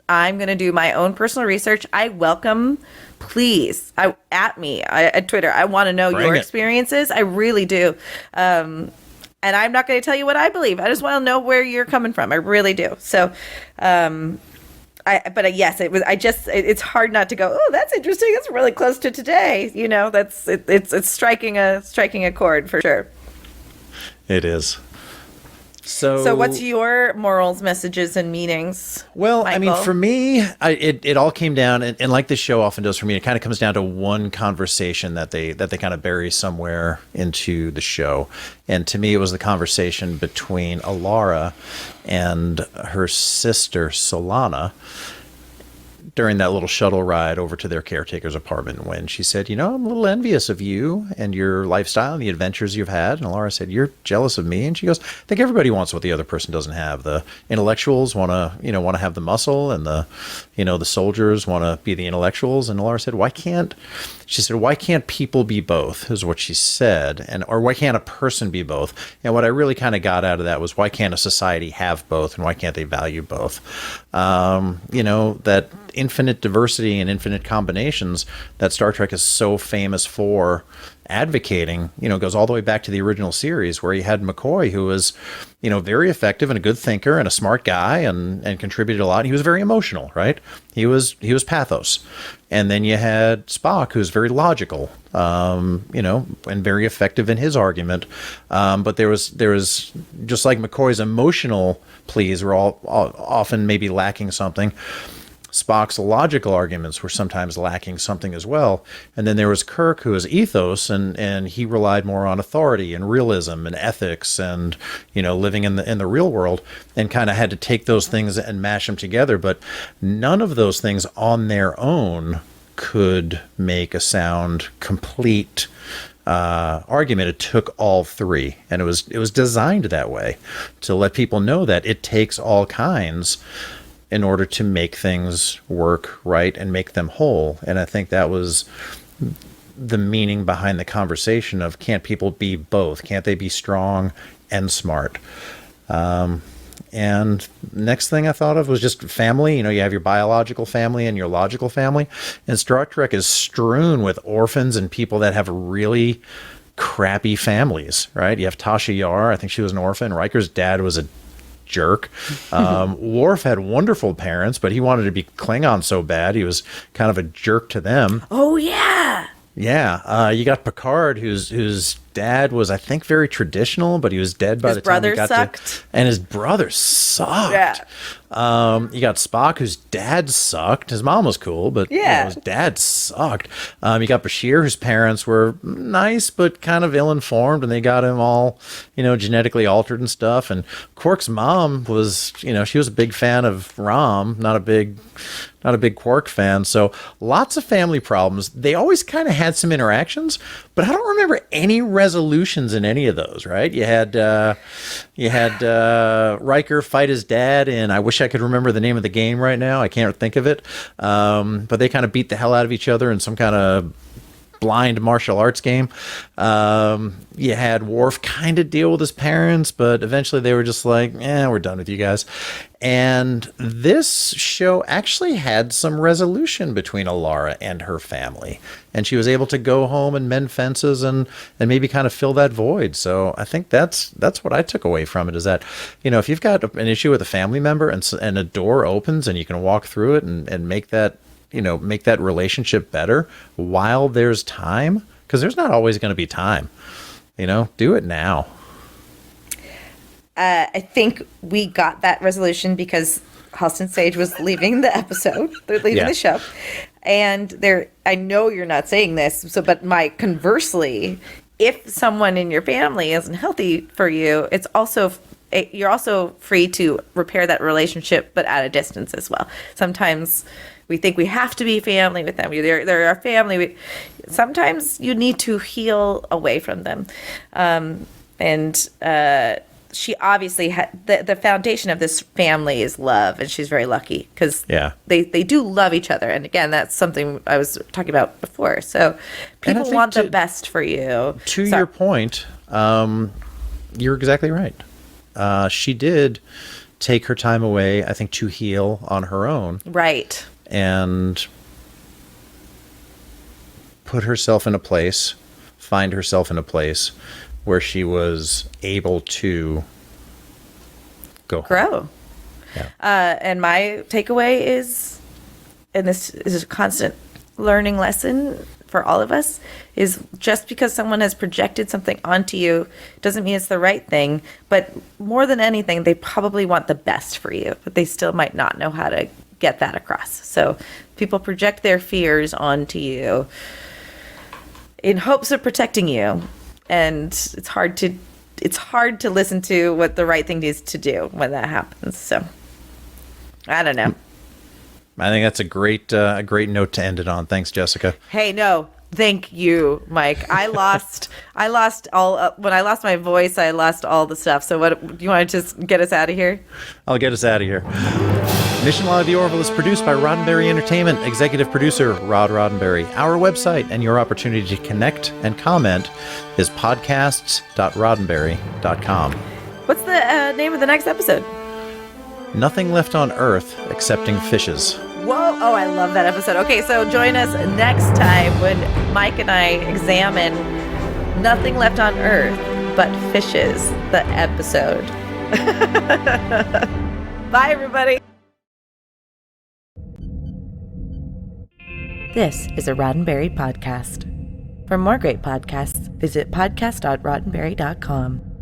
I'm going to do my own personal research. I welcome, please, at Twitter. I want to know your experiences. I really do. And I'm not going to tell you what I believe. I just want to know where you're coming from. I really do. So, yes, it's hard not to go, oh, that's interesting. That's really close to today. You know, it's striking a chord for sure. It is. So what's your morals, messages, and meanings? Well, Michael? I mean, for me, it all came down, and like this show often does for me, it kind of comes down to one conversation that they kind of bury somewhere into the show. And to me, it was the conversation between Alara and her sister, Solana, during that little shuttle ride over to their caretaker's apartment, when she said, you know, I'm a little envious of you and your lifestyle and the adventures you've had. And Alara said, you're jealous of me. And she goes, I think everybody wants what the other person doesn't have. The intellectuals want to have the muscle, and the soldiers want to be the intellectuals. And Alara said, why can't people be both, is what she said. Or why can't a person be both? And what I really kind of got out of that was, why can't a society have both, and why can't they value both? That infinite diversity and infinite combinations that Star Trek is so famous for advocating, goes all the way back to the original series, where you had McCoy, who was, very effective and a good thinker and a smart guy and contributed a lot. He was very emotional, right? He was pathos. And then you had Spock, who's very logical, and very effective in his argument. But there was just like McCoy's emotional pleas were all often maybe lacking something. Spock's logical arguments were sometimes lacking something as well. And then there was Kirk, who was ethos, and he relied more on authority and realism and ethics and, living in the real world, and kind of had to take those things and mash them together. But none of those things on their own could make a sound, complete argument. It took all three, and it was designed that way, to let people know that it takes all kinds in order to make things work right and make them whole. And I think that was the meaning behind the conversation of, can't people be both? Can't they be strong and smart? And next thing I thought of was just family. You have your biological family and your logical family. And Star Trek is strewn with orphans and people that have really crappy families, right? You have Tasha Yar. I think she was an orphan. Riker's dad was a jerk. Worf had wonderful parents, but he wanted to be Klingon so bad, he was kind of a jerk to them. Oh, yeah. Yeah. You got Picard, whose dad was, I think, very traditional, but he was dead by the time he got sucked. And his brother sucked. Yeah. You got Spock, whose dad sucked. His mom was cool, but his dad sucked. You got Bashir, whose parents were nice, but kind of ill-informed, and they got him all, genetically altered and stuff. And Quark's mom was, she was a big fan of Rom, not a big Quark fan. So lots of family problems. They always kind of had some interactions, but I don't remember any resolutions in any of those, right? You had Riker fight his dad, and I wish I could remember the name of the game right now. I can't think of it. But they kind of beat the hell out of each other in some kind of blind martial arts game. You had Worf kind of deal with his parents, but eventually they were just like, we're done with you guys. And this show actually had some resolution between Alara and her family. And she was able to go home and mend fences and maybe kind of fill that void. So I think that's what I took away from it, is that, if you've got an issue with a family member and a door opens and you can walk through it and make that relationship better while there's time, because there's not always going to be time, do it now. I think we got that resolution because Halston Sage was leaving the episode. They're leaving the show. And I know you're not saying this, but conversely, if someone in your family isn't healthy for you, you're also free to repair that relationship, but at a distance as well. Sometimes we think we have to be family with them. They're our family. Sometimes you need to heal away from them. she obviously had the foundation of this family is love, and she's very lucky because they do love each other. And again, that's something I was talking about before. So people want the best for you. To your point, you're exactly right. She did take her time away, I think, to heal on her own. Right. And put herself in a place, find herself in a place where she was able to grow. Yeah. And my takeaway is, and this is a constant learning lesson for all of us, is just because someone has projected something onto you doesn't mean it's the right thing. But more than anything, they probably want the best for you, but they still might not know how to get that across. So people project their fears onto you in hopes of protecting you, and it's hard to listen to what the right thing is to do when that happens. So I don't know. I think that's a great note to end it on. Thanks, Jessica. Hey, no, thank you, Mike. I lost all when I lost my voice. I lost all the stuff. So what do you want to just get us out of here? I'll get us out of here. Mission Log the Orville is produced by Roddenberry Entertainment. Executive producer Rod Roddenberry. Our website and your opportunity to connect and comment is podcasts.roddenberry.com. What's the name of the next episode? Nothing Left on Earth Excepting Fishes. Whoa! Oh, I love that episode. Okay, so join us next time when Mike and I examine Nothing Left on Earth But Fishes, the episode. Bye, everybody. This is a Roddenberry podcast. For more great podcasts, visit podcast.roddenberry.com.